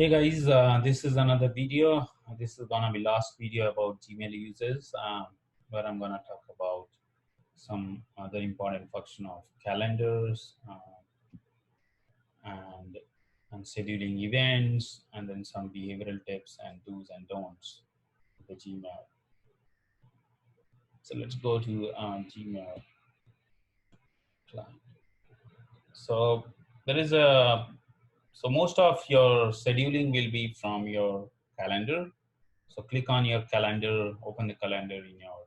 Hey guys, this is another video. This is gonna be last video about Gmail users, where I'm gonna talk about some other important function of calendars and and scheduling events, and then some behavioral tips and do's and don'ts with the Gmail. So let's go to Gmail client. So there is a most of your scheduling will be from your calendar. So click on your calendar, open the calendar in your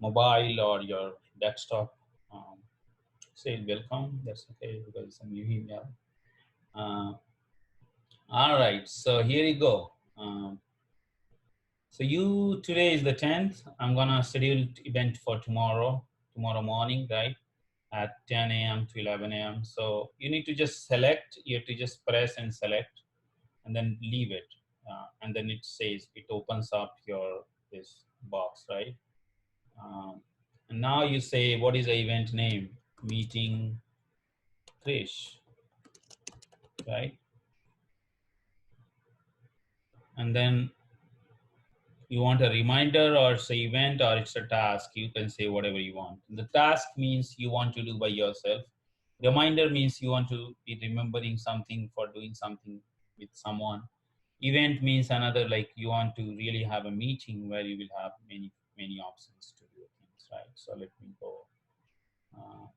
mobile or your desktop. Um, Say welcome. That's okay because it's a new email. Uh, all right. So here you go. So you today is the 10th. I'm gonna schedule event for tomorrow morning, right? At 10 a.m. to 11 a.m. So you need to just select. You have to just press and select, and then leave it. And then it says it opens up your this box, right? Um, and now you say, what is the event name? Meeting Krish, right? And then you want a reminder or say event or it's a task. You can say whatever you want. The task means you want to do by yourself. Reminder means you want to be remembering something for doing something with someone. Event means another, like you want to really have a meeting where you will have many options to do things, right? So let me go. Uh,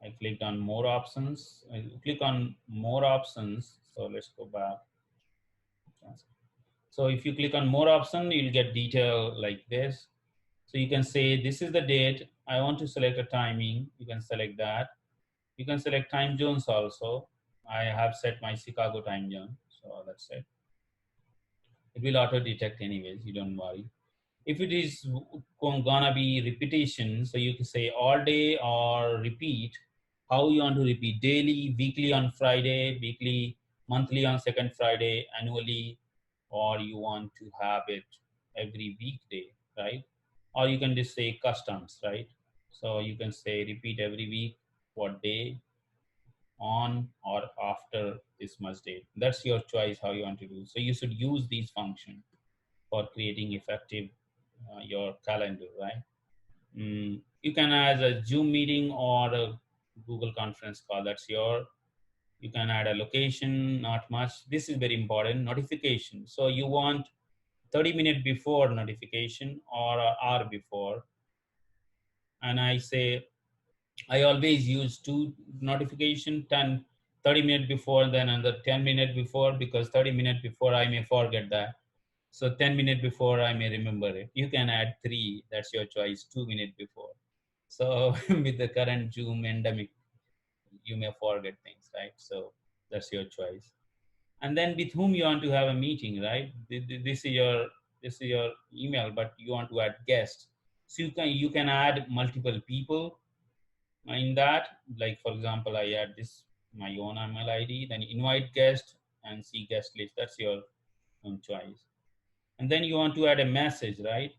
I clicked on more options. I click on more options. So let's go back. So if you click on more option, you'll get detail like this. So you can say, this is the date. I want to select a timing. You can select that. You can select time zones also. I have set my Chicago time zone. So that's it. It will auto detect anyways. You don't worry. If it is gonna be repetition, so you can say all day or repeat. How you want to repeat? Daily, weekly on Friday, weekly, monthly on second Friday, annually, or you want to have it every weekday, right? Or you can just say customs, right? So you can say repeat every week, what day, on or after this much date. That's your choice how you want to do. So you should use these functions for creating effective your calendar, right? You can add a Zoom meeting or a Google conference call. That's your. You can add a location, not much. This is very important. Notification. So you want 30 minutes before notification or an hour before. And I say, I always use two notification, 30 minutes before, then another 10 minutes before, because 30 minutes before I may forget that. So 10 minutes before I may remember it. You can add three, that's your choice, 2 minutes before. So with the current Zoom endemic, you may forget things, right? So that's your choice. And then with whom you want to have a meeting, right? This is your email, but you want to add guests. So you can add multiple people in that. Like for example, I add this my own email ID, then invite guest and see guest list. That's your own choice. And then you want to add a message, right?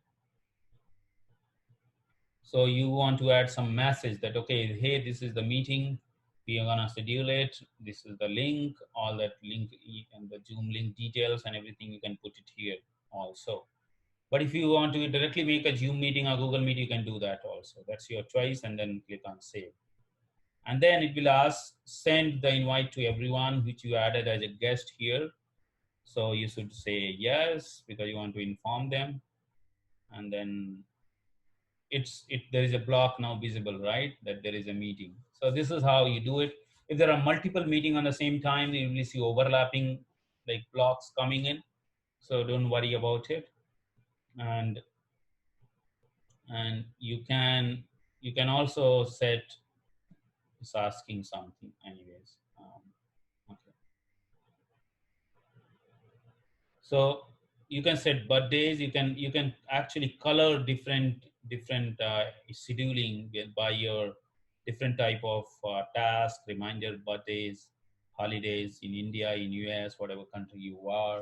So you want to add some message that, okay, hey, this is the meeting. We are gonna schedule it. This is the link, all that link and the Zoom link details and everything. You can put it here also. But if you want to directly make a Zoom meeting or Google Meet, you can do that also. That's your choice, and then click on save. And then it will ask send the invite to everyone which you added as a guest here. So you should say yes because you want to inform them, and then there is a block now visible, right, that there is a meeting. So this is how you do it. If there are multiple meeting on the same time, you will see overlapping like blocks coming in, so don't worry about it. And you can also set, it's asking something anyways. Okay. So you can set birthdays. You can actually color different scheduling by your different type of task, reminder, birthdays, holidays in India, in US, whatever country you are.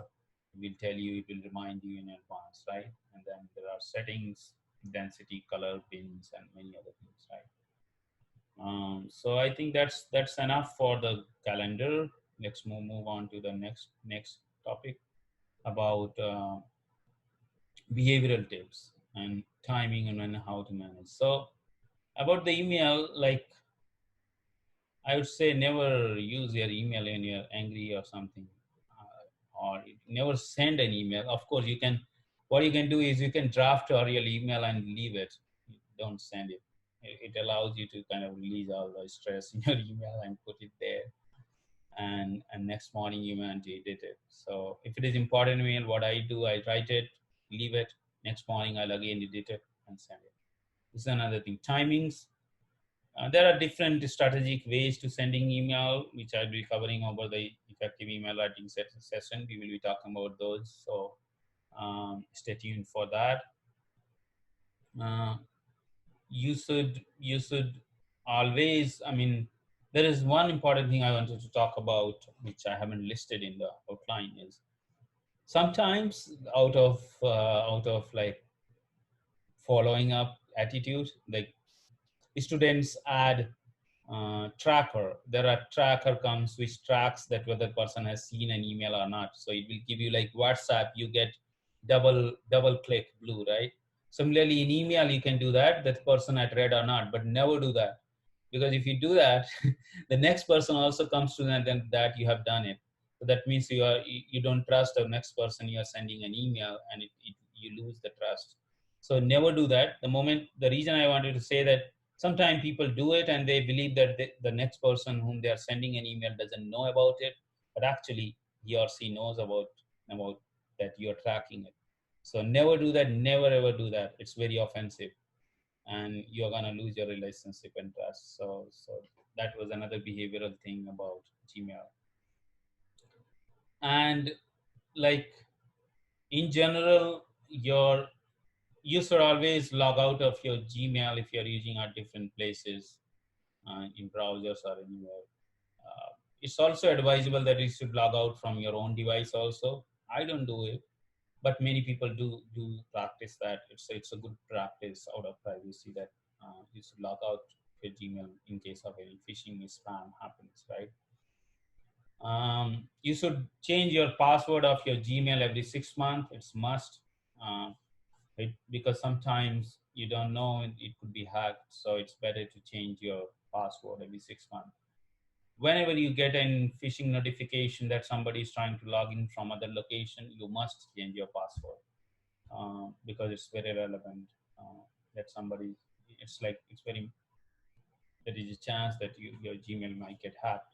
It will tell you. It will remind you in advance, right? And then there are settings, density, color, pins, and many other things, right? So I think that's enough for the calendar. let's move on to the next topic about behavioral tips and timing and then how to manage. So about the email, like I would say never use your email when you're angry or something, or never send an email. Of course, you can. What you can do is you can draft your real email and leave it. Don't send it. It allows you to kind of release all the stress in your email and put it there. And next morning you may edit it. So if it is important email, what I do, I write it, leave it. Next morning I'll again edit it and send it. This is another thing. Timings. There are different strategic ways to sending email, which I'll be covering over the effective email writing session. We will be talking about those. So stay tuned for that. Uh, you should always. I mean, there is one important thing I wanted to talk about, which I haven't listed in the outline, is sometimes out of like following up attitude, like students add tracker. There are tracker comes which tracks that whether person has seen an email or not. So it will give you like WhatsApp, you get double click blue, right? Similarly in email you can do that person had read or not, but never do that, because if you do that the next person also comes to that, then that you have done it. So that means you don't trust the next person you are sending an email, and you lose the trust. So never do that. The reason I wanted to say that, sometimes people do it and they believe that the next person whom they are sending an email doesn't know about it, but actually he or she knows about that you're tracking it. So never do that. Never ever do that. It's very offensive, and you're gonna lose your relationship and trust. So that was another behavioral thing about Gmail. And like in general, you should always log out of your Gmail if you're using at different places, in browsers or anywhere. It's also advisable that you should log out from your own device also. I don't do it, but many people do practice that. It's a good practice out of privacy that you should log out your Gmail in case of any phishing spam happens, right? You should change your password of your Gmail every 6 months. It's must, uh, because sometimes you don't know it could be hacked. So it's better to change your password every 6 months. Whenever you get a phishing notification that somebody is trying to log in from other location, you must change your password, because it's very relevant. That somebody, it's very, there is a chance that your Gmail might get hacked.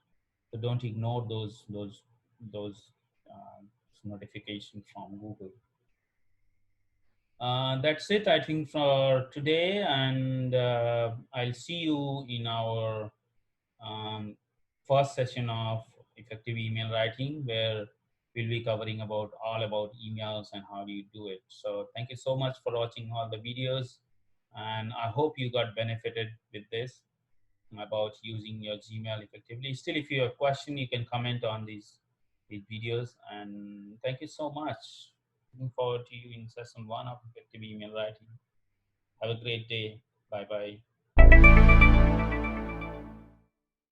So don't ignore those uh, notifications from Google. That's it, I think, for today, and I'll see you in our um, first session of effective email writing, where we'll be covering about all about emails and how do you do it. So thank you so much for watching all the videos, and I hope you got benefited with this about using your Gmail effectively. Still, if you have a question, you can comment on these videos. And thank you so much. Looking forward to you in session 1 of effective email writing. Have a great day. Bye bye.